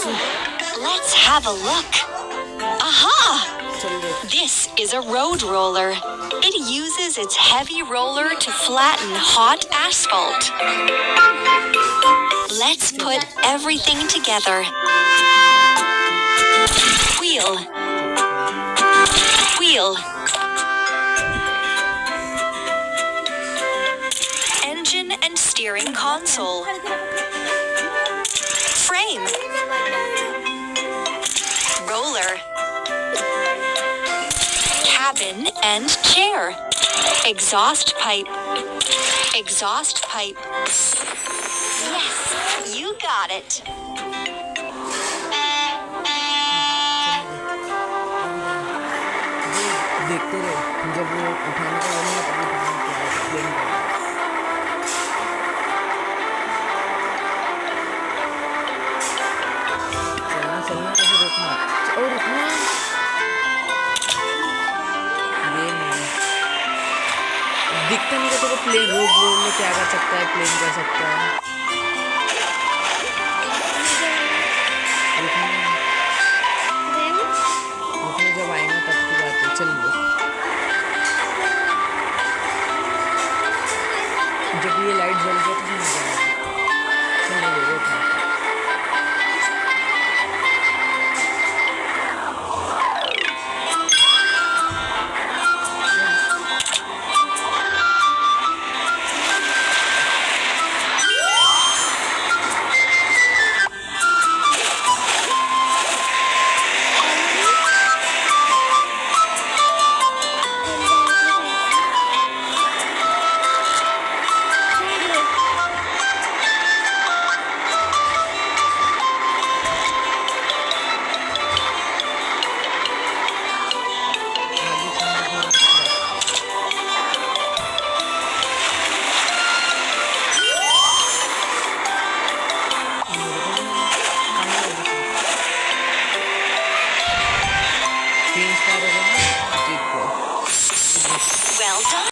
Let's have a look. Aha! This is a road roller. It uses its heavy roller to flatten hot asphalt. Let's put everything together. Wheel. Wheel. Engine and steering console. Frame. Roller. Cabin and chair. Exhaust pipe. Exhaust pipe. Yes, you got it. देखते रहे जब वो उठाने का बनेगा तभी plane चलना चलना ऐसे रुकना और रुकना ये नहीं दिखता नहीं तो प्लेन रोड रोड में क्या कर सकता है प्लेन कर सकता है रुकने जब आएगा तब की बात है चलिए जब ये लाइट जल जाए तो मजा आएगा चलिए देखो